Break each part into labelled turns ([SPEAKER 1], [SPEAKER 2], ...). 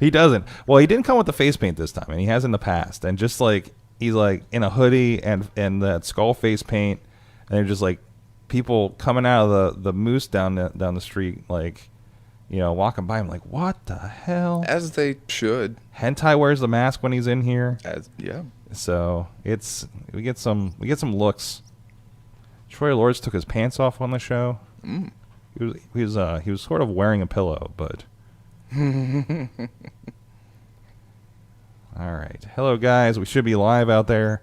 [SPEAKER 1] He doesn't. Well, he didn't come with the face paint this time, and he has in the past. And just like he's like in a hoodie and that skull face paint, and they're just like people coming out of the moose down the street, like walking by him, like what the hell?
[SPEAKER 2] As they should.
[SPEAKER 1] Hentai wears the mask when he's in here.
[SPEAKER 2] Yeah.
[SPEAKER 1] So we get some looks. Troy Lords took his pants off on the show. He was sort of wearing a pillow, but. All right. Hello, guys. We should be live out there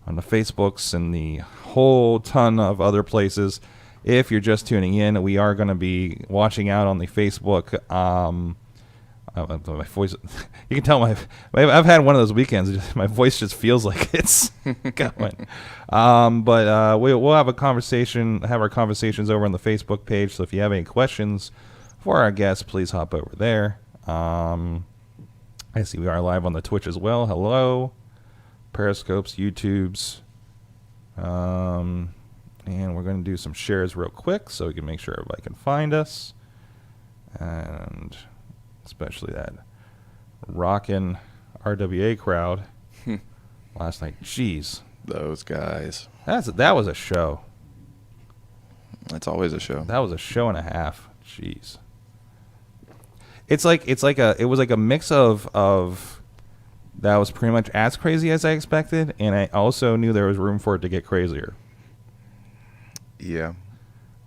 [SPEAKER 1] on the Facebooks and the whole ton of other places. If you're just tuning in, we are going to be watching out on the Facebook. My voice, you can tell I've had one of those weekends. My voice just feels like it's going. But we'll have a conversation, have our conversations over on the Facebook page. So if you have any questions for our guests, please hop over there. I see we are live on the Twitch as well. Hello. Periscopes, YouTubes. And we're going to do some shares real quick so we can make sure everybody can find us. And especially that rockin' RWA crowd last night. Jeez.
[SPEAKER 2] Those guys.
[SPEAKER 1] That was a show.
[SPEAKER 2] That's always a show.
[SPEAKER 1] That was a show and a half. Jeez. It was like a mix of that was pretty much as crazy as I expected, and I also knew there was room for it to get crazier.
[SPEAKER 2] Yeah.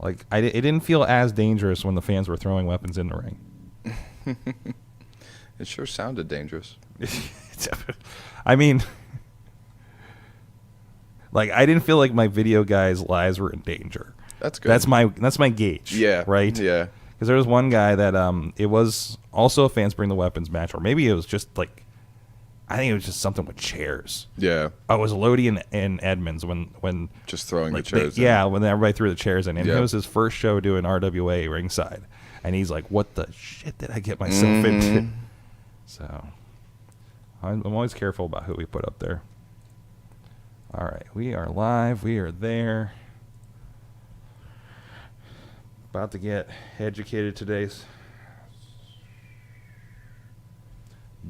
[SPEAKER 1] Like it didn't feel as dangerous when the fans were throwing weapons in the ring.
[SPEAKER 2] It sure sounded dangerous.
[SPEAKER 1] I mean, like I didn't feel like my video guys' lives were in danger.
[SPEAKER 2] That's good.
[SPEAKER 1] That's my gauge.
[SPEAKER 2] Yeah.
[SPEAKER 1] Right.
[SPEAKER 2] Yeah.
[SPEAKER 1] Because there was one guy that it was also a fans bring the weapons match, or maybe it was just like, I think it was just something with chairs.
[SPEAKER 2] Yeah.
[SPEAKER 1] Oh, it was Lodi and Edwins when
[SPEAKER 2] just throwing
[SPEAKER 1] like
[SPEAKER 2] the chairs.
[SPEAKER 1] Yeah, when everybody threw the chairs in, and
[SPEAKER 2] yeah.
[SPEAKER 1] It was his first show doing RWA ringside, and he's like, "What the shit did I get myself into?" So I'm always careful about who we put up there. All right, we are live. We are there. About to get educated today.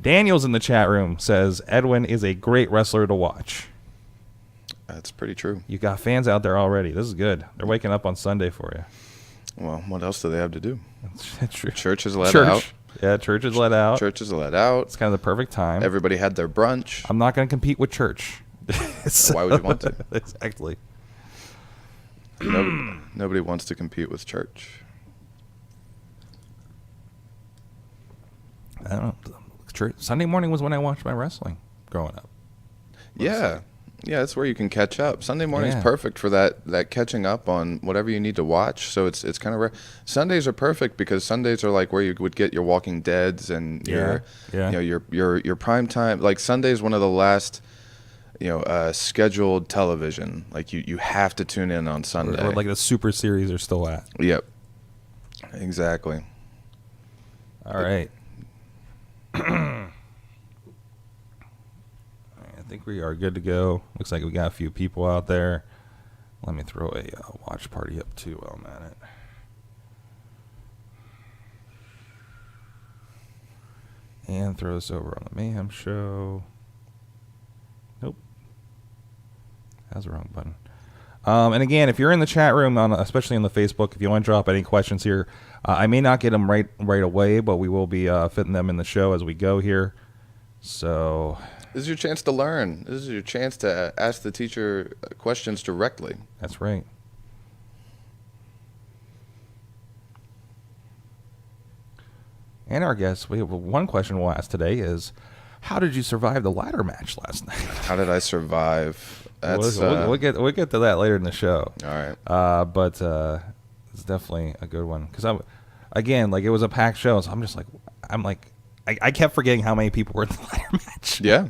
[SPEAKER 1] Daniel's in the chat room says Edwinn is a great wrestler to watch.
[SPEAKER 2] That's pretty true.
[SPEAKER 1] You got fans out there already. This is good. They're waking up on Sunday for you.
[SPEAKER 2] Well, what else do they have to do?
[SPEAKER 1] That's true.
[SPEAKER 2] Church is let out.
[SPEAKER 1] Yeah, church is let out.
[SPEAKER 2] Church is let out.
[SPEAKER 1] It's kind of the perfect time.
[SPEAKER 2] Everybody had their brunch.
[SPEAKER 1] I'm not going to compete with church.
[SPEAKER 2] So why would you want to?
[SPEAKER 1] Exactly.
[SPEAKER 2] Nobody wants to compete with church.
[SPEAKER 1] I don't know. Church, Sunday morning was when I watched my wrestling growing up.
[SPEAKER 2] Yeah. Yeah, that's where you can catch up. Sunday morning is perfect for that catching up on whatever you need to watch. So it's kind of rare. Sundays are perfect because Sundays are like where you would get your Walking Deads and your prime time. Like Sunday is one of the last scheduled television. Like you have to tune in on Sunday.
[SPEAKER 1] Or like the Super Series are still at.
[SPEAKER 2] Yep. Exactly.
[SPEAKER 1] All right. I think we are good to go. Looks like we got a few people out there. Let me throw a watch party up too while I'm at it. And throw this over on the Mayhem show. Nope. That's the wrong button. And again, if you're in the chat room, especially on the Facebook, if you want to drop any questions here, I may not get them right away, but we will be fitting them in the show as we go here. So
[SPEAKER 2] this is your chance to learn. This is your chance to ask the teacher questions directly.
[SPEAKER 1] That's right. And our guest, we have one question we'll ask today is, how did you survive the ladder match last night?
[SPEAKER 2] How did I survive?
[SPEAKER 1] That's we'll get to that later in the show.
[SPEAKER 2] All right.
[SPEAKER 1] But it's definitely a good one because it was a packed show, so I kept forgetting how many people were in the ladder match.
[SPEAKER 2] Yeah.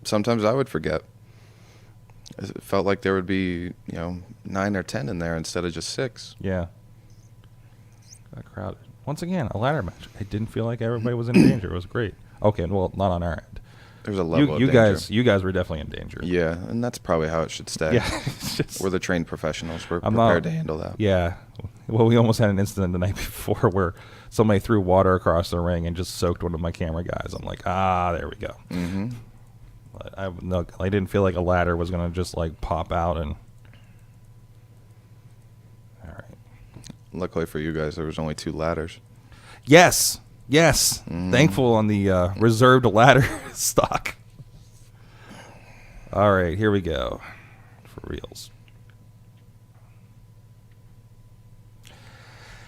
[SPEAKER 2] Sometimes I would forget. It felt like there would be 9 or 10 in there instead of just 6.
[SPEAKER 1] Yeah. Got crowded. Once again, a ladder match. I didn't feel like everybody was in danger. It was great. Okay, well, not on our end.
[SPEAKER 2] There's a level of danger.
[SPEAKER 1] You guys were definitely in danger.
[SPEAKER 2] Yeah, and that's probably how it should stay.
[SPEAKER 1] Yeah,
[SPEAKER 2] we're the trained professionals. We're prepared to handle that.
[SPEAKER 1] Yeah, Well, we almost had an incident the night before where somebody threw water across the ring and just soaked one of my camera guys. I'm like, there we go.
[SPEAKER 2] Mm-hmm.
[SPEAKER 1] But I didn't feel like a ladder was going to just like pop out and. All right.
[SPEAKER 2] Luckily for you guys, there was only 2 ladders.
[SPEAKER 1] Yes. Thankful on the reserved ladder stock. All right, here we go. For reals.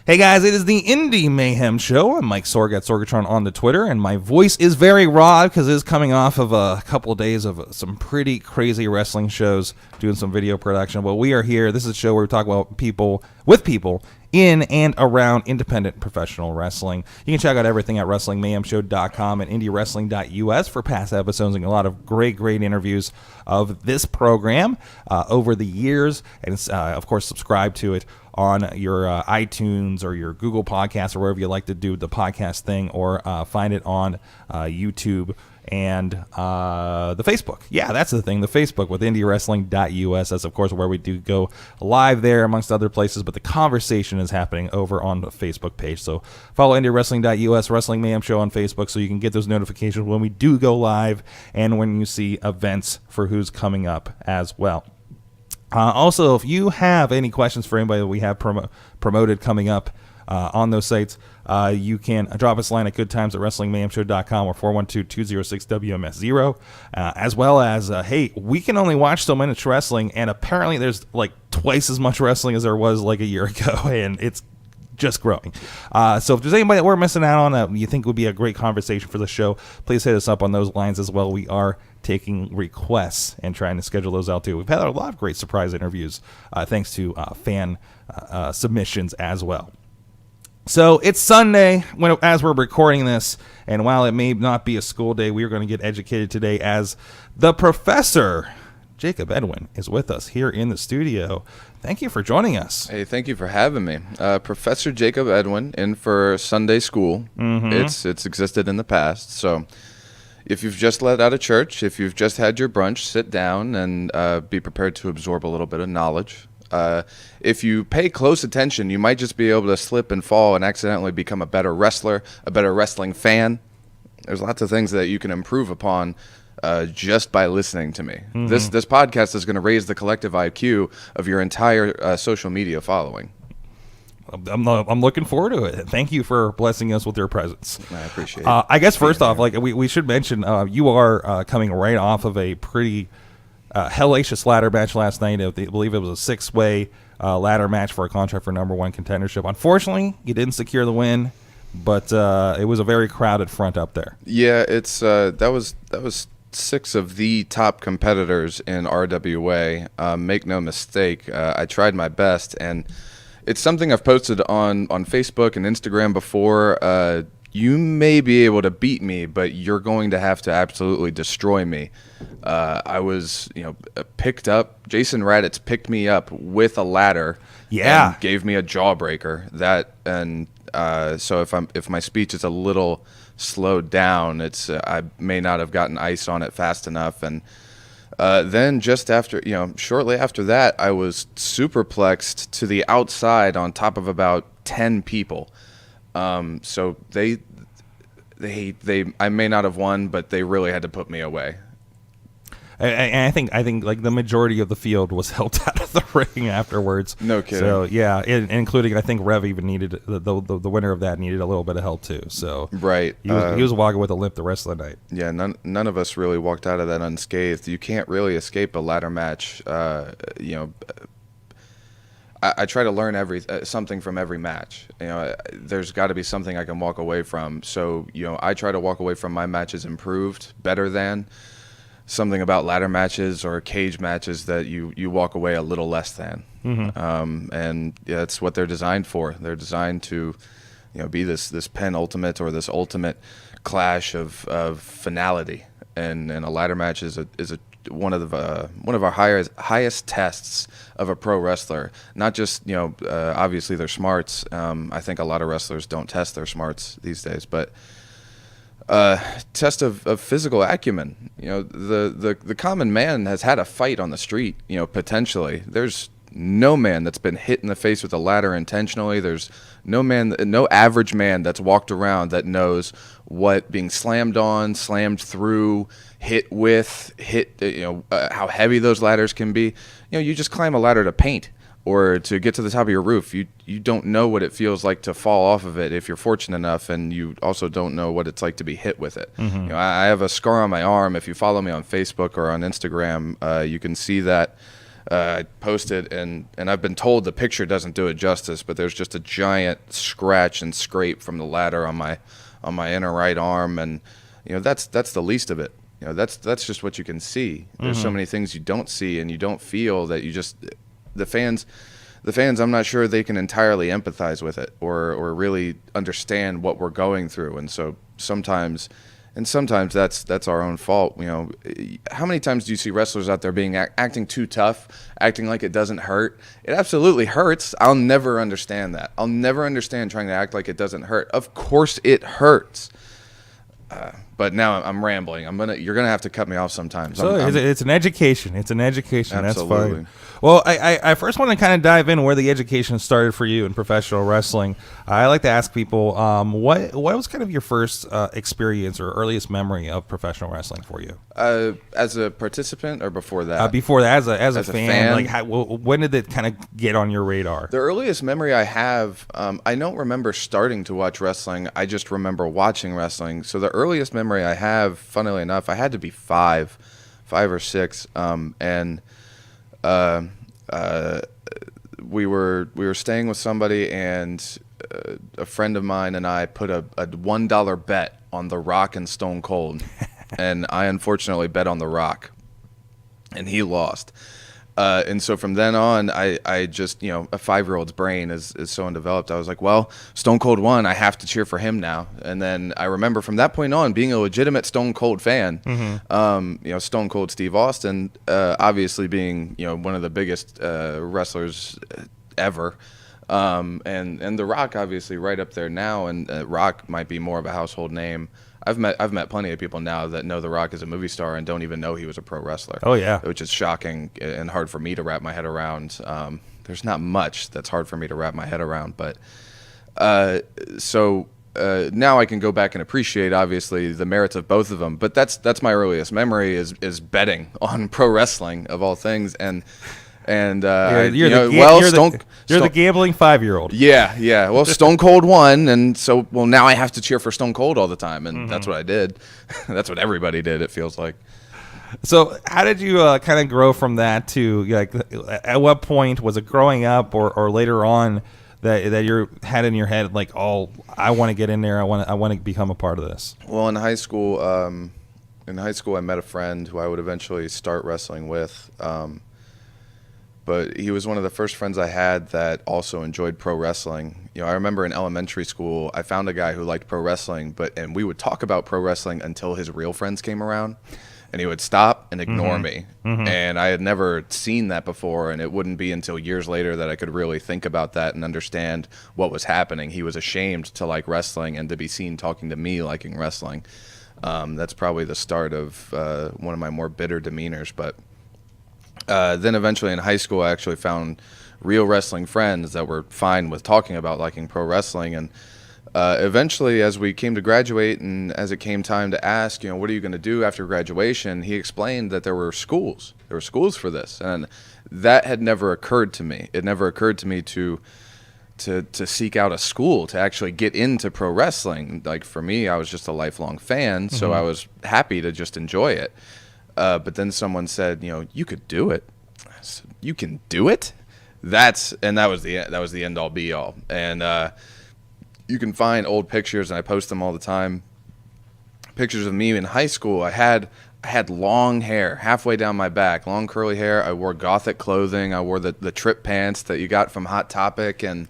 [SPEAKER 1] Hey guys, it is the Indy Mayhem Show. I'm Mike Sorg at Sorgatron on the Twitter, and my voice is very raw because it is coming off of a couple of days of some pretty crazy wrestling shows, doing some video production. But we are here. This is a show where we talk about people in and around independent professional wrestling. You can check out everything at WrestlingMayhemShow.com and IndyWrestling.us for past episodes and a lot of great interviews of this program over the years. And of course, subscribe to it on your iTunes or your Google Podcasts or wherever you like to do the podcast thing, or find it on YouTube and the Facebook. Yeah, that's the thing, the Facebook with IndyWrestling.us. That's, of course, where we do go live there, amongst other places, but the conversation is happening over on the Facebook page. So follow IndyWrestling.us, Wrestling Mayhem Show on Facebook, so you can get those notifications when we do go live and when you see events for who's coming up as well. Also, if you have any questions for anybody that we have promoted coming up on those sites, you can drop us a line at goodtimes@wrestlingmayhemshow.com or 412-206-WMS0, as well as, hey, we can only watch so much wrestling, and apparently there's like twice as much wrestling as there was like a year ago, and it's just growing. So if there's anybody that we're missing out on that you think would be a great conversation for the show, please hit us up on those lines as well. We are taking requests and trying to schedule those out too. We've had a lot of great surprise interviews thanks to fan submissions as well. So it's Sunday as we're recording this, and while it may not be a school day, we are going to get educated today as the professor, Jakob Edwinn, is with us here in the studio. Thank you for joining us.
[SPEAKER 2] Hey, thank you for having me. Professor Jakob Edwinn, in for Sunday school. Mm-hmm. It's existed in the past, so if you've just let out of church, if you've just had your brunch, sit down and be prepared to absorb a little bit of knowledge. If you pay close attention, you might just be able to slip and fall and accidentally become a better wrestler, a better wrestling fan. There's lots of things that you can improve upon just by listening to me. Mm-hmm. This podcast is going to raise the collective IQ of your entire social media following.
[SPEAKER 1] I'm looking forward to it. Thank you for blessing us with your presence.
[SPEAKER 2] I appreciate it.
[SPEAKER 1] I guess first off, like we should mention, you are coming right off of a pretty hellacious ladder match last night. I believe it was a 6-way ladder match for a contract for number 1 contendership. Unfortunately, you didn't secure the win, but it was a very crowded front up there.
[SPEAKER 2] Yeah, it's that was 6 of the top competitors in RWA. Make no mistake, I tried my best, and it's something I've posted on Facebook and Instagram before. You may be able to beat me, but you're going to have to absolutely destroy me. I was, picked up. Jason Raditz picked me up with a ladder.
[SPEAKER 1] Yeah,
[SPEAKER 2] and gave me a jawbreaker. So if my speech is a little slowed down, I may not have gotten ice on it fast enough, and then just after, shortly after that, I was superplexed to the outside on top of about 10 people. So I may not have won, but they really had to put me away.
[SPEAKER 1] And I think like the majority of the field was helped out of the ring afterwards.
[SPEAKER 2] No kidding.
[SPEAKER 1] So yeah, including I think Rev even needed the winner of that needed a little bit of help too. So
[SPEAKER 2] right,
[SPEAKER 1] he was walking with a limp the rest of the night.
[SPEAKER 2] Yeah, none of us really walked out of that unscathed. You can't really escape a ladder match. I try to learn something from every match. There's got to be something I can walk away from. So I try to walk away from my matches improved, better than. Something about ladder matches or cage matches that you walk away a little less than. Mm-hmm. And yeah, that's what they're designed for. They're designed to, be this penultimate or this ultimate clash of finality. And a ladder match is one of our highest tests of a pro wrestler. Not just obviously their smarts. I think a lot of wrestlers don't test their smarts these days, but test of physical acumen. The common man has had a fight on the street. Potentially there's no man that's been hit in the face with a ladder intentionally. There's no average man that's walked around that knows what being slammed on, slammed through, hit with, how heavy those ladders can be. You just climb a ladder to paint or to get to the top of your roof. You don't know what it feels like to fall off of it if you're fortunate enough, and you also don't know what it's like to be hit with it.
[SPEAKER 1] Mm-hmm.
[SPEAKER 2] I have a scar on my arm. If you follow me on Facebook or on Instagram, you can see that. I posted, and I've been told the picture doesn't do it justice, but there's just a giant scratch and scrape from the ladder on my inner right arm, and that's the least of it. That's just what you can see. There's so many things you don't see and you don't feel that you just the fans. I'm not sure they can entirely empathize with it or really understand what we're going through, and so sometimes that's our own fault. How many times do you see wrestlers out there acting too tough, acting like it doesn't hurt? It absolutely hurts. I'll never understand that. I'll never understand trying to act like it doesn't hurt. Of course it hurts. But now I'm rambling. You're gonna have to cut me off sometimes.
[SPEAKER 1] So it's an education. It's an education.
[SPEAKER 2] Absolutely.
[SPEAKER 1] That's fine. Well, I first want to kind of dive in where the education started for you in professional wrestling. I like to ask people, what was kind of your first experience or earliest memory of professional wrestling for you?
[SPEAKER 2] As a participant or before that?
[SPEAKER 1] Before that, as a fan.
[SPEAKER 2] Like,
[SPEAKER 1] when did it kind of get on your radar?
[SPEAKER 2] The earliest memory I have, I don't remember starting to watch wrestling. I just remember watching wrestling. So the earliest memory I have, funnily enough, I had to be five or six, and we were staying with somebody, and a friend of mine and I put a $1 bet on The Rock and Stone Cold, and I unfortunately bet on The Rock, and he lost. And so from then on, I just, a 5-year-old's brain is so undeveloped. I was like, well, Stone Cold won. I have to cheer for him now. And then I remember from that point on being a legitimate Stone Cold fan. Mm-hmm. Stone Cold Steve Austin, obviously being, one of the biggest wrestlers ever. And The Rock obviously right up there now. And Rock might be more of a household name. I've met plenty of people now that know The Rock as a movie star and don't even know he was a pro wrestler.
[SPEAKER 1] Oh yeah,
[SPEAKER 2] which is shocking and hard for me to wrap my head around. There's not much that's hard for me to wrap my head around, but now I can go back and appreciate obviously the merits of both of them. But that's my earliest memory is betting on pro wrestling of all things, and you're
[SPEAKER 1] the gambling 5-year-old.
[SPEAKER 2] Yeah. Well, Stone Cold won, and so now I have to cheer for Stone Cold all the time, and that's what I did. That's what everybody did. It feels like.
[SPEAKER 1] So, how did you kind of grow from that to at what point was it growing up or later on that you had in your head like, oh, I want to get in there. I want to become a part of this.
[SPEAKER 2] Well, in high school, I met a friend who I would eventually start wrestling with. But he was one of the first friends I had that also enjoyed pro wrestling. I remember in elementary school, I found a guy who liked pro wrestling, and we would talk about pro wrestling until his real friends came around, and he would stop and ignore me. Mm-hmm. And I had never seen that before, and it wouldn't be until years later that I could really think about that and understand what was happening. He was ashamed to like wrestling and to be seen talking to me liking wrestling. That's probably the start of one of my more bitter demeanors, but then eventually in high school, I actually found real wrestling friends that were fine with talking about liking pro wrestling. And eventually, as we came to graduate and as it came time to ask, what are you going to do after graduation, he explained that there were schools. There were schools for this. And that had never occurred to me. It never occurred to me to seek out a school to actually get into pro wrestling. Like for me, I was just a lifelong fan, so I was happy to just enjoy it. But then someone said, you could do it. I said, you can do it? That was the end all be all. And you can find old pictures, and I post them all the time. Pictures of me in high school. I had long hair halfway down my back, long curly hair. I wore gothic clothing. I wore the trip pants that you got from Hot Topic, and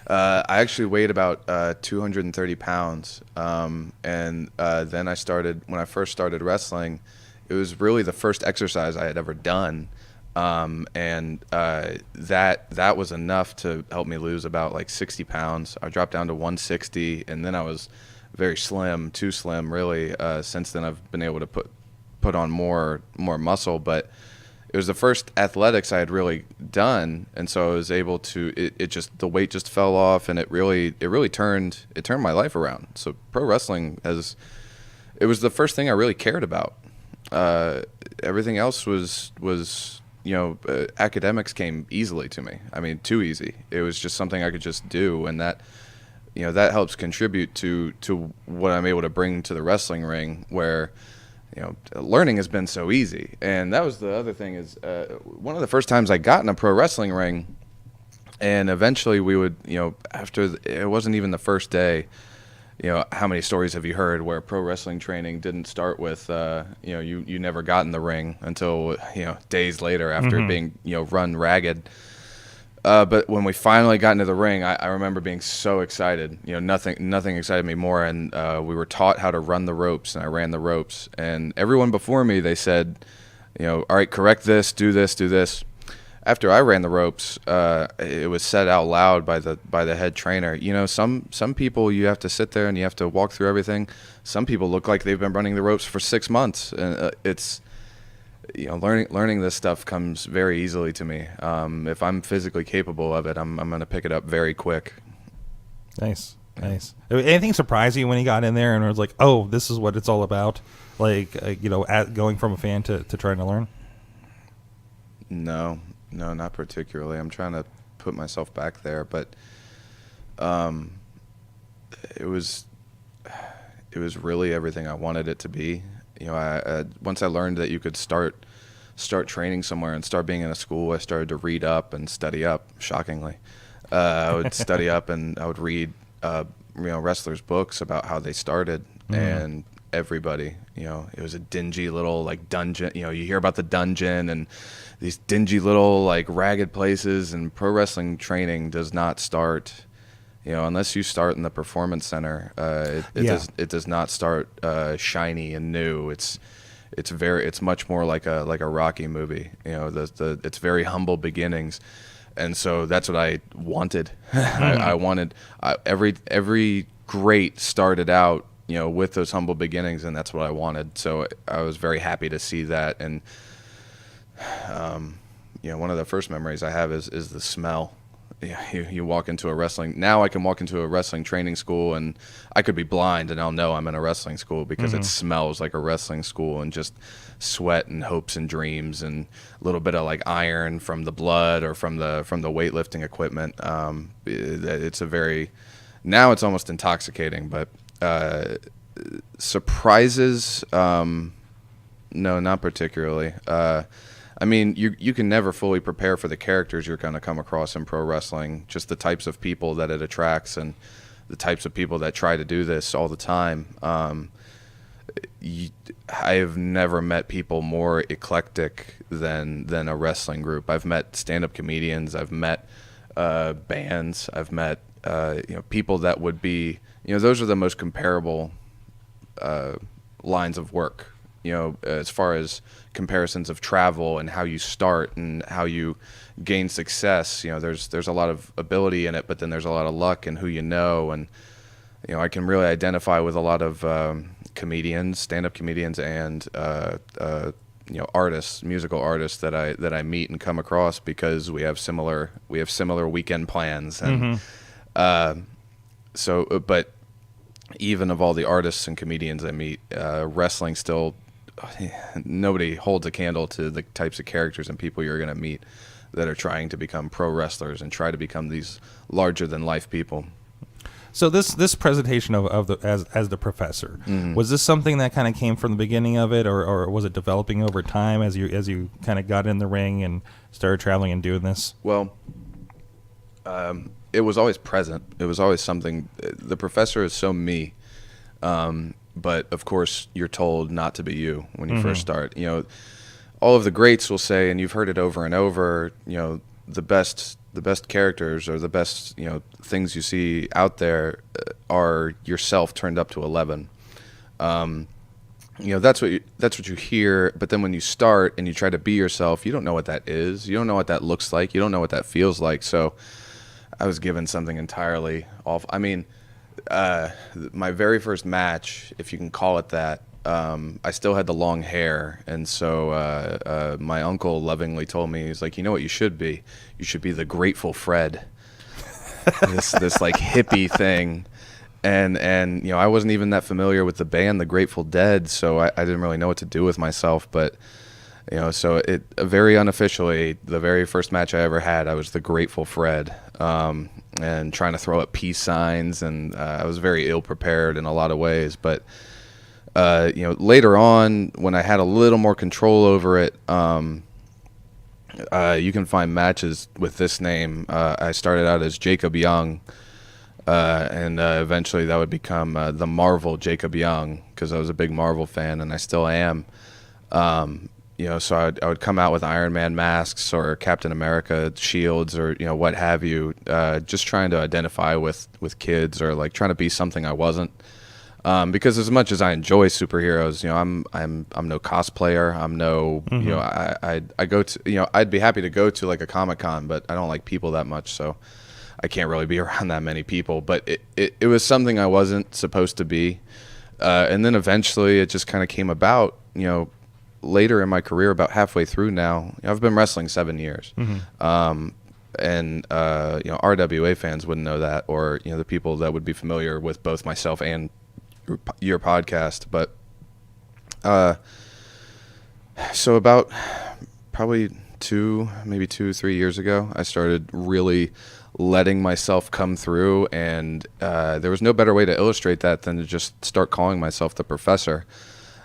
[SPEAKER 2] I actually weighed about 230 pounds. And then when I first started wrestling, it was really the first exercise I had ever done, and that was enough to help me lose about like 60 pounds. I dropped down to 160, and then I was very slim, too slim really. Since then, I've been able to put on more muscle, but it was the first athletics I had really done, and so I was able to. It just the weight just fell off, and it really turned my life around. So pro wrestling it was the first thing I really cared about. Everything else was academics came easily to me. I mean, too easy. It was just something I could just do, and that that helps contribute to what I'm able to bring to the wrestling ring, where learning has been so easy. And that was the other thing is one of the first times I got in a pro wrestling ring, and eventually we would, after it wasn't even the first day, how many stories have you heard where pro wrestling training didn't start with, you never got in the ring until, days later after being, run ragged. But when we finally got into the ring, I remember being so excited. Nothing excited me more. And we were taught how to run the ropes, and I ran the ropes. And everyone before me, they said, all right, correct this, do this, do this. After I ran the ropes, it was said out loud by the head trainer. Some people, you have to sit there and you have to walk through everything. Some people look like they've been running the ropes for 6 months, and it's. Learning this stuff comes very easily to me. If I'm physically capable of it, I'm going to pick it up very quick.
[SPEAKER 1] Nice. Anything surprise you when you got in there and was like, oh, this is what it's all about? Like, going from a fan to trying to learn?
[SPEAKER 2] No, not particularly. I'm trying to put myself back there, but it was really everything I wanted it to be. Once I learned that you could start training somewhere and start being in a school, I started to read up and study up. Shockingly, I would study up and I would read, wrestlers' books about how they started, and everybody, it was a dingy little like dungeon. You hear about the dungeon and these dingy little like ragged places, and pro wrestling training does not start. Unless you start in the performance center, it does not start shiny and new. It's much more like a Rocky movie. It's very humble beginnings, and so that's what I wanted. I wanted every great started out with those humble beginnings, and that's what I wanted. So I was very happy to see that. And one of the first memories I have is the smell. You walk into a wrestling. Now I can walk into a wrestling training school, and I could be blind, and I'll know I'm in a wrestling school because it smells like a wrestling school, and just sweat and hopes and dreams, and a little bit of like iron from the blood or from the weightlifting equipment. Now it's almost intoxicating, but surprises, no, not particularly. I mean, you can never fully prepare for the characters you're going to come across in pro wrestling, just the types of people that it attracts and the types of people that try to do this all the time. I have never met people more eclectic than a wrestling group. I've met stand-up comedians. I've met bands. I've met people that would be, those are the most comparable lines of work. As far as comparisons of travel and how you start and how you gain success, there's a lot of ability in it, but then there's a lot of luck and who and I can really identify with a lot of comedians, stand-up comedians, and artists, musical artists that I meet and come across because we have similar weekend plans, and but even of all the artists and comedians I meet, wrestling still. Nobody holds a candle to the types of characters and people you're going to meet that are trying to become pro wrestlers and try to become these larger than life people.
[SPEAKER 1] So this presentation of the as the professor, was this something that kind of came from the beginning of it, or was it developing over time as you kind of got in the ring and started traveling and doing this?
[SPEAKER 2] Well, it was always present. It was always something. The professor is so me. But of course, you're told not to be you when you first start. All of the greats will say, and you've heard it over and over. The best characters or the best things you see out there are yourself turned up to 11. That's what you hear. But then when you start and you try to be yourself, you don't know what that is. You don't know what that looks like. You don't know what that feels like. So I was given something entirely off. I mean. My very first match, if you can call it that, I still had the long hair, and so my uncle lovingly told me, he's like, you know what you should be? You should be the Grateful Fred. this like hippie thing. And you know, I wasn't even that familiar with the band, the Grateful Dead, so I didn't really know what to do with myself. But you know, so it very unofficially, the very first match I ever had, I was the Grateful Fred, and trying to throw up peace signs, and I was very ill prepared in a lot of ways. But you know, later on, when I had a little more control over it, you can find matches with this name. I started out as Jacob Young. And eventually that would become the Marvel Jacob Young, because I was a big Marvel fan, and I still am. You know, so I would come out with Iron Man masks or Captain America shields, or you know, what have you, just trying to identify with kids, or like trying to be something I wasn't. Because as much as I enjoy superheroes, you know, I'm no cosplayer. I'm no, you know, I go to, you know, I'd be happy to go to like a Comic-Con, but I don't like people that much, so I can't really be around that many people. But it was something I wasn't supposed to be. And then eventually it just kind of came about, you know, later in my career, about halfway through now. You know, I've been wrestling 7 years. And, you know, RWA fans wouldn't know that, or, you know, the people that would be familiar with both myself and your podcast. But so about probably 3 years ago, I started really letting myself come through, and there was no better way to illustrate that than to just start calling myself the professor.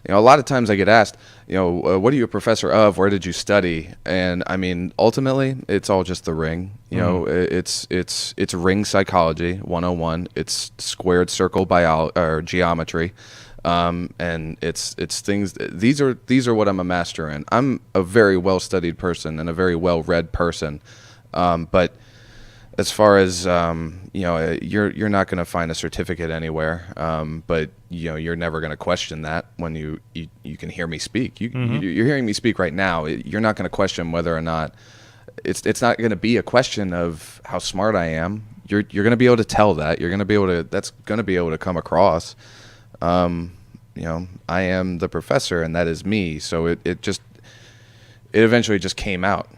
[SPEAKER 2] You know, a lot of times I get asked, you know, what are you a professor of? Where did you study? And I mean, ultimately, it's all just the ring. You know, it's ring psychology 101. It's squared circle or geometry. And it's things. These are what I'm a master in. I'm a very well studied person and a very well read person. But as far as you know, you're not going to find a certificate anywhere. But you know, you're never going to question that when you can hear me speak. You're hearing me speak right now. You're not going to question whether or not it's not going to be a question of how smart I am. You're going to be able to tell that. You're going to be able to. That's going to be able to come across. You know, I am the professor, and that is me. So it eventually just came out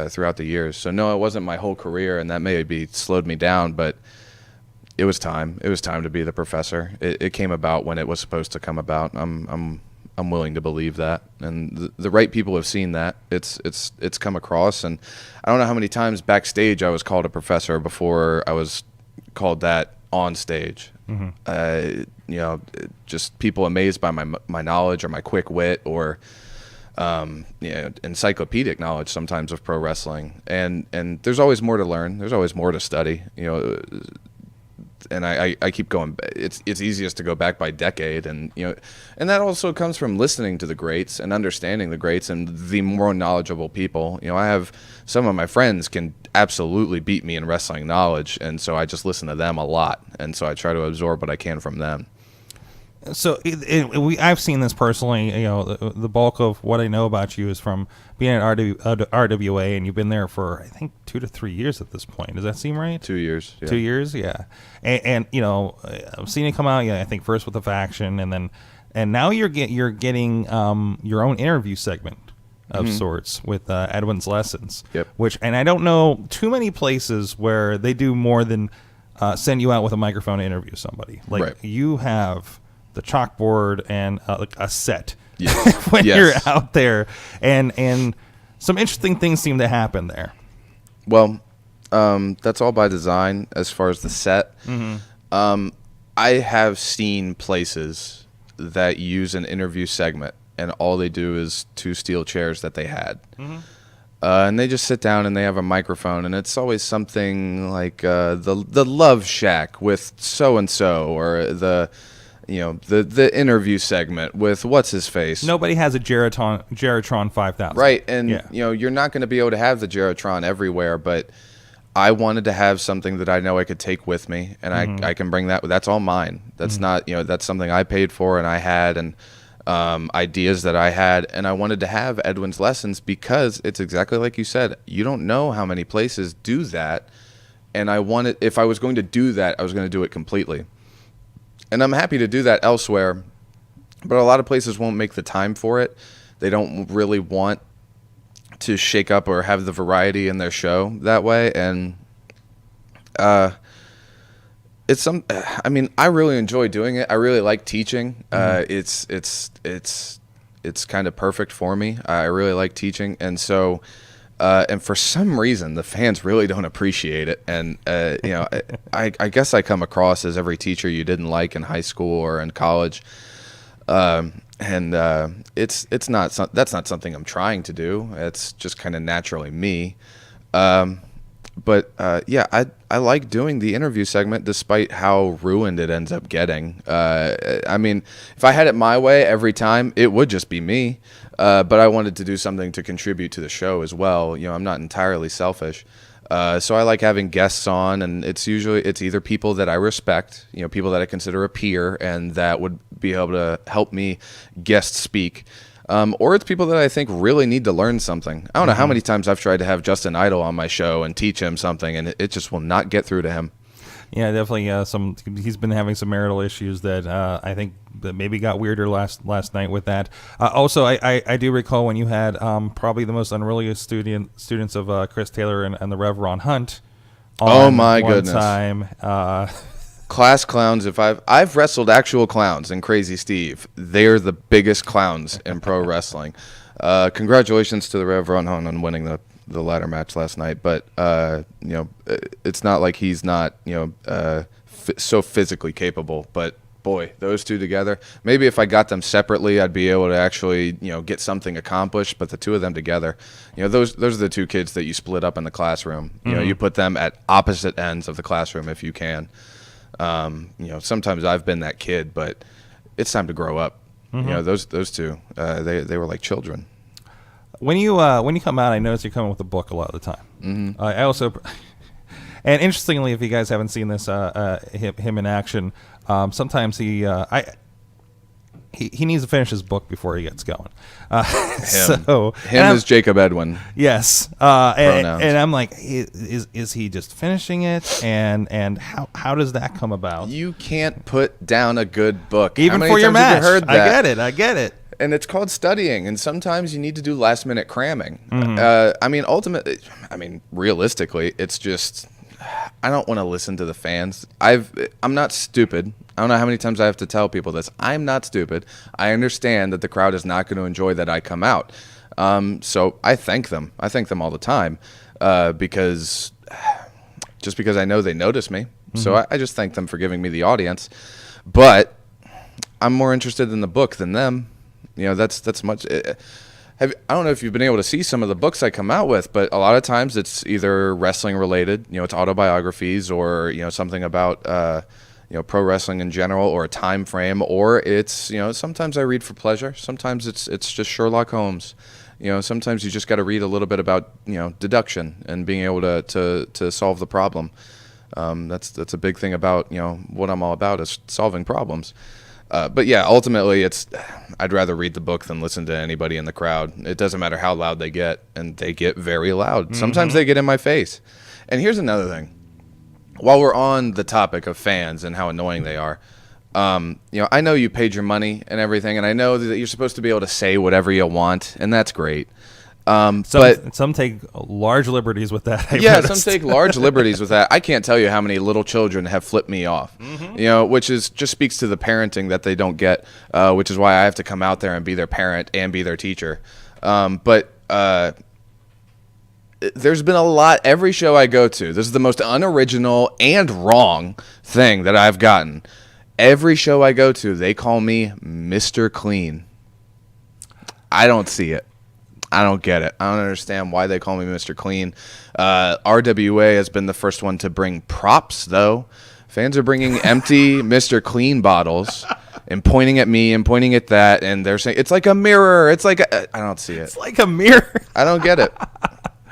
[SPEAKER 2] throughout the years. So no, it wasn't my whole career, and that maybe slowed me down, but it was time. It was time to be the professor. It came about when it was supposed to come about. I'm willing to believe that, and the right people have seen that. It's come across, and I don't know how many times backstage I was called a professor before I was called that on stage. You know, just people amazed by my knowledge or my quick wit, or you know, encyclopedic knowledge sometimes of pro wrestling. And there's always more to learn. There's always more to study. You know, and I keep going. It's easiest to go back by decade, and you know, and that also comes from listening to the greats and understanding the greats and the more knowledgeable people. You know, I have some of my friends can absolutely beat me in wrestling knowledge, and so I just listen to them a lot, and so I try to absorb what I can from them.
[SPEAKER 1] So I've seen this personally. You know, the bulk of what I know about you is from being at RWA, and you've been there for, I think, 2 to 3 years at this point. Does that seem right?
[SPEAKER 2] 2 years. Yeah.
[SPEAKER 1] 2 years, yeah. And you know, I've seen it come out. Yeah, I think first with the faction, and now you're getting your own interview segment of sorts with Edwins Lessons.
[SPEAKER 2] Yep.
[SPEAKER 1] And I don't know too many places where they do more than send you out with a microphone to interview somebody. Like
[SPEAKER 2] right.
[SPEAKER 1] You have the chalkboard and like a set
[SPEAKER 2] when
[SPEAKER 1] you're out there, and some interesting things seem to happen there.
[SPEAKER 2] Well, that's all by design as far as the set. I have seen places that use an interview segment, and all they do is 2 steel chairs that they had. And they just sit down and they have a microphone, and it's always something like the Love Shack with so-and-so, or the interview segment with what's his face.
[SPEAKER 1] Nobody has a Geratron 5000.
[SPEAKER 2] Right, and you know, you're not going to be able to have the Geratron everywhere, but I wanted to have something that I know I could take with me, and I can bring that. That's all mine. That's not, you know, that's something I paid for and I had, and ideas that I had, and I wanted to have Edwins Lessons because it's exactly like you said. You don't know how many places do that, and if I was going to do that, I was going to do it completely. And I'm happy to do that elsewhere, but a lot of places won't make the time for it. They don't really want to shake up or have the variety in their show that way. And I really enjoy doing it. I really like teaching. It's kind of perfect for me. I really like teaching. And so, and for some reason, the fans really don't appreciate it. And, I guess I come across as every teacher you didn't like in high school or in college. That's not something I'm trying to do. It's just kind of naturally me. I like doing the interview segment despite how ruined it ends up getting. If I had it my way every time, it would just be me. But I wanted to do something to contribute to the show as well. I'm not entirely selfish. So I like having guests on, and it's either people that I respect, people that I consider a peer and that would be able to help me guest speak. Or it's people that I think really need to learn something. I don't know how many times I've tried to have Justin Idol on my show and teach him something, and it just will not get through to him.
[SPEAKER 1] Yeah, definitely. He's been having some marital issues that I think that maybe got weirder last night with that. Also, I do recall when you had probably the most unruly students of Chris Taylor and the Rev Ron Hunt.
[SPEAKER 2] Oh my goodness!
[SPEAKER 1] Time.
[SPEAKER 2] Class clowns. If I've wrestled actual clowns in Crazy Steve, they're the biggest clowns in pro wrestling. Congratulations to the Rev Ron Hunt on winning the ladder match last night, but it's not like he's not so physically capable. But boy, those two together. Maybe if I got them separately, I'd be able to actually get something accomplished. But the two of them together, those are the two kids that you split up in the classroom. You put them at opposite ends of the classroom if you can. Sometimes I've been that kid, but it's time to grow up. Those two, they were like children.
[SPEAKER 1] When you come out, I notice you're coming with a book a lot of the time. I also, and interestingly, if you guys haven't seen this, him in action, sometimes he needs to finish his book before he gets going.
[SPEAKER 2] Him is Jakob Edwinn.
[SPEAKER 1] Yes, and I'm like, is he just finishing it? And how does that come about?
[SPEAKER 2] You can't put down a good book,
[SPEAKER 1] even for your match. Heard that? I get it. And
[SPEAKER 2] it's called studying, and sometimes you need to do last minute cramming. Realistically, it's just I don't want to listen to the fans. I'm not stupid. I don't know how many times I have to tell people this. I'm not stupid. I understand that the crowd is not going to enjoy that I come out. So I thank them. I thank them all the time because I know they notice me. So I just thank them for giving me the audience. But I'm more interested in the book than them. That's much. I don't know if you've been able to see some of the books I come out with, but a lot of times it's either wrestling related, it's autobiographies, or something about pro wrestling in general, or a time frame, or it's sometimes I read for pleasure, sometimes it's just Sherlock Holmes. Sometimes you just got to read a little bit about deduction and being able to solve the problem. That's a big thing about what I'm all about is solving problems. But yeah, ultimately, I'd rather read the book than listen to anybody in the crowd. It doesn't matter how loud they get, and they get very loud. Sometimes they get in my face. And here's another thing. While we're on the topic of fans and how annoying they are, I know you paid your money and everything, and I know that you're supposed to be able to say whatever you want, and that's great.
[SPEAKER 1] But some take large liberties with that.
[SPEAKER 2] Some take large liberties with that. I can't tell you how many little children have flipped me off, which just speaks to the parenting that they don't get, which is why I have to come out there and be their parent and be their teacher. But there's been a lot, every show I go to, this is the most unoriginal and wrong thing that I've gotten. Every show I go to, they call me Mr. Clean. I don't see it. I don't get it. I don't understand why they call me Mr. Clean. RWA has been the first one to bring props, though. Fans are bringing empty Mr. Clean bottles and pointing at me and pointing at that, and they're saying, it's like a mirror. It's like I don't see it.
[SPEAKER 1] It's like a mirror.
[SPEAKER 2] I don't get it.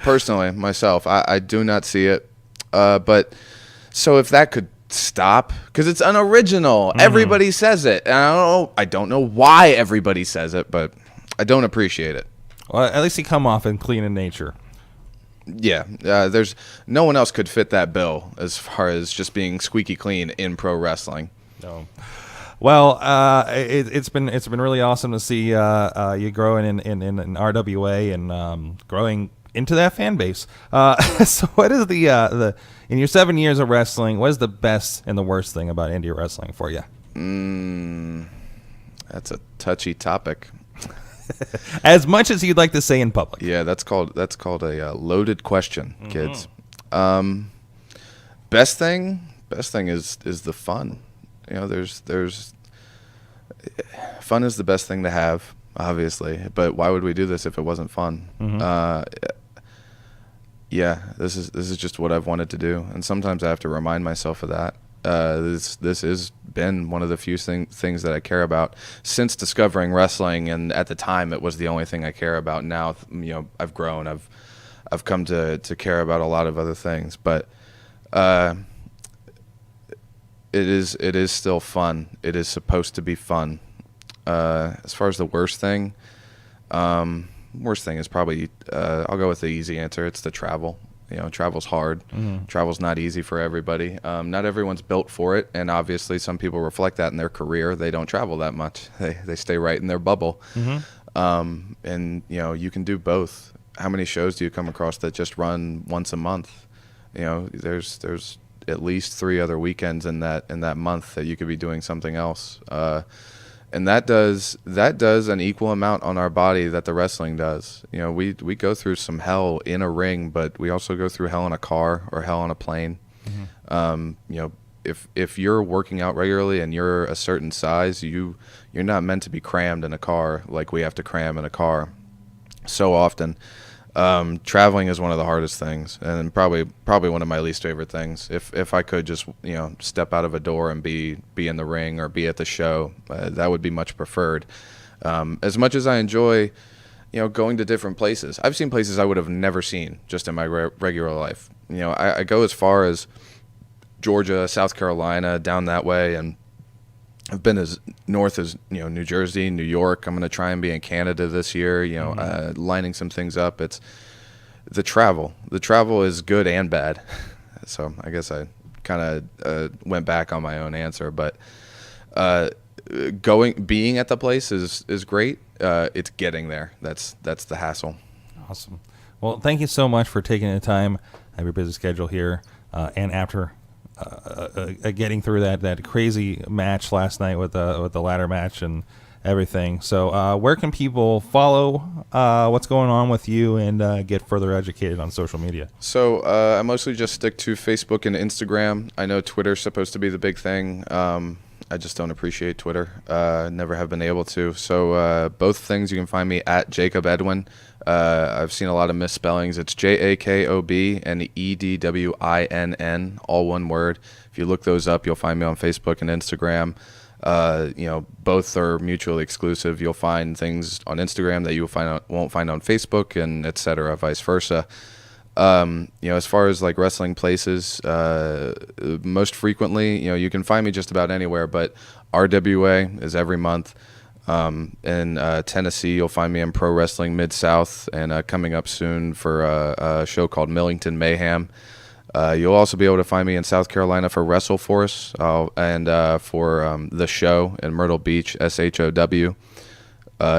[SPEAKER 2] Personally, myself, I do not see it. But so if that could stop, because it's unoriginal. Everybody says it. And I don't know why everybody says it, but I don't appreciate it.
[SPEAKER 1] Well, at least he come off in clean in nature.
[SPEAKER 2] Yeah, there's no one else could fit that bill as far as just being squeaky clean in pro wrestling.
[SPEAKER 1] No. Well, it's been really awesome to see you growing in RWA and growing into that fan base. So, what is the in your 7 years of wrestling? What is the best and the worst thing about indie wrestling for you?
[SPEAKER 2] That's a touchy topic.
[SPEAKER 1] As much as you'd like to say in public.
[SPEAKER 2] Yeah, that's called a loaded question, kids. Best thing is the fun. You know, there's fun is the best thing to have, obviously. But why would we do this if it wasn't fun? Yeah, this is just what I've wanted to do, and sometimes I have to remind myself of that. This has been one of the few things that I care about since discovering wrestling, and at the time it was the only thing I care about. Now, you know, I've grown, I've come to care about a lot of other things, but it is still fun. It is supposed to be fun. As far as the worst thing is probably I'll go with the easy answer. It's the travel. You know, travel's hard. Travel's not easy for everybody. Not everyone's built for it, and obviously some people reflect that in their career. They don't travel that much. They stay right in their bubble. And you know, you can do both. How many shows do you come across that just run once a month? You know, there's at least 3 other weekends in that month that you could be doing something else. And that does an equal amount on our body that the wrestling does. You know, we go through some hell in a ring, but we also go through hell in a car or hell on a plane. You know, if you're working out regularly and you're a certain size, you're not meant to be crammed in a car like we have to cram in a car so often. Traveling is one of the hardest things, and probably one of my least favorite things. If I could just, you know, step out of a door and be in the ring or be at the show, that would be much preferred. As much as I enjoy, you know, going to different places, I've seen places I would have never seen just in my regular life. You know, I go as far as Georgia, South Carolina, down that way, and I've been as north as, you know, New Jersey, New York. I'm going to try and be in Canada this year, you know, lining some things up. It's the travel. The travel is good and bad. So I guess I kind of went back on my own answer, but being at the place is great. It's getting there. That's the hassle.
[SPEAKER 1] Awesome. Well, thank you so much for taking the time. I have your busy schedule here, and after getting through that crazy match last night with the ladder match and everything. So where can people follow what's going on with you and get further educated on social media?
[SPEAKER 2] So I mostly just stick to Facebook and Instagram. I know Twitter's supposed to be the big thing. I just don't appreciate Twitter. Never have been able to. So both things you can find me at Jakob Edwinn. I've seen a lot of misspellings. It's Jakob and Edwinn, all one word. If you look those up, you'll find me on Facebook and Instagram. You know, both are mutually exclusive. You'll find things on Instagram that you won't find on Facebook, and etc. Vice versa. You know, as far as like wrestling places, most frequently, you know, you can find me just about anywhere, but RWA is every month. In Tennessee, you'll find me in Pro Wrestling Mid-South, and coming up soon for a show called Millington Mayhem. You'll also be able to find me in South Carolina for WrestleForce, and for the show in Myrtle Beach, SHOW.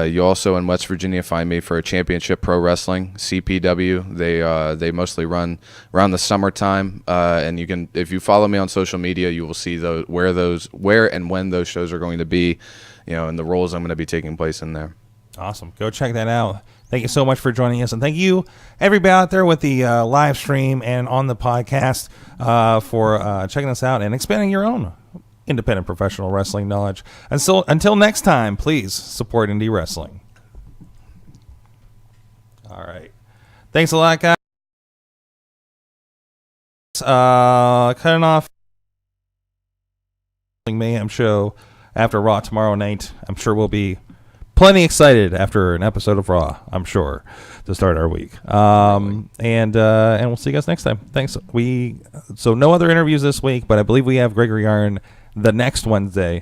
[SPEAKER 2] You also in West Virginia find me for a Championship Pro Wrestling, CPW. They mostly run around the summertime, and you can, if you follow me on social media, you will see where and when those shows are going to be, you know, and the roles I'm going to be taking place in there.
[SPEAKER 1] Awesome. Go check that out. Thank you so much for joining us, and thank you everybody out there with the live stream and on the podcast for checking us out and expanding your own independent professional wrestling knowledge. Until next time, please support indie wrestling. All right. Thanks a lot, guys. Cutting off Mayhem show after Raw tomorrow night. I'm sure we'll be plenty excited after an episode of Raw, I'm sure, to start our week. And we'll see you guys next time. Thanks. So no other interviews this week, but I believe we have Gregory Yarn the next Wednesday.